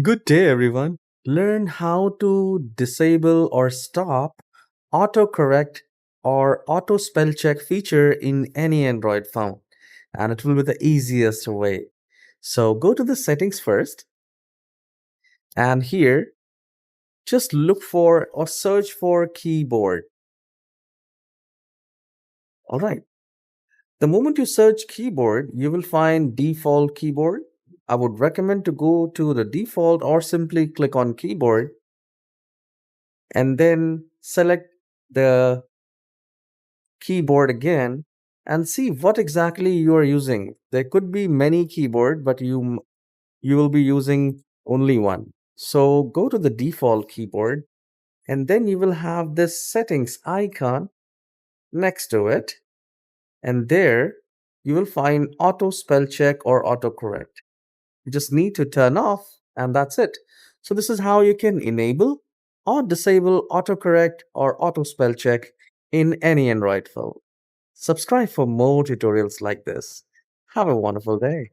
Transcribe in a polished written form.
Good day, everyone. Learn how to disable or stop autocorrect or auto spell check feature in any Android phone, and it will be the easiest way. So go to the settings first, and here just look for or search for keyboard. All right. The moment you search keyboard, you will find default keyboard. I would recommend to go to the default or simply click on keyboard and then select the keyboard again and see what exactly you are using. There could be many keyboard, but you will be using only one. So go to the default keyboard and then you will have this settings icon next to it, and there you will find auto spell check or autocorrect. You just need to turn off and that's it. So this is how you can enable or disable autocorrect or auto spell check in any Android phone. Subscribe for more tutorials like this. Have a wonderful day.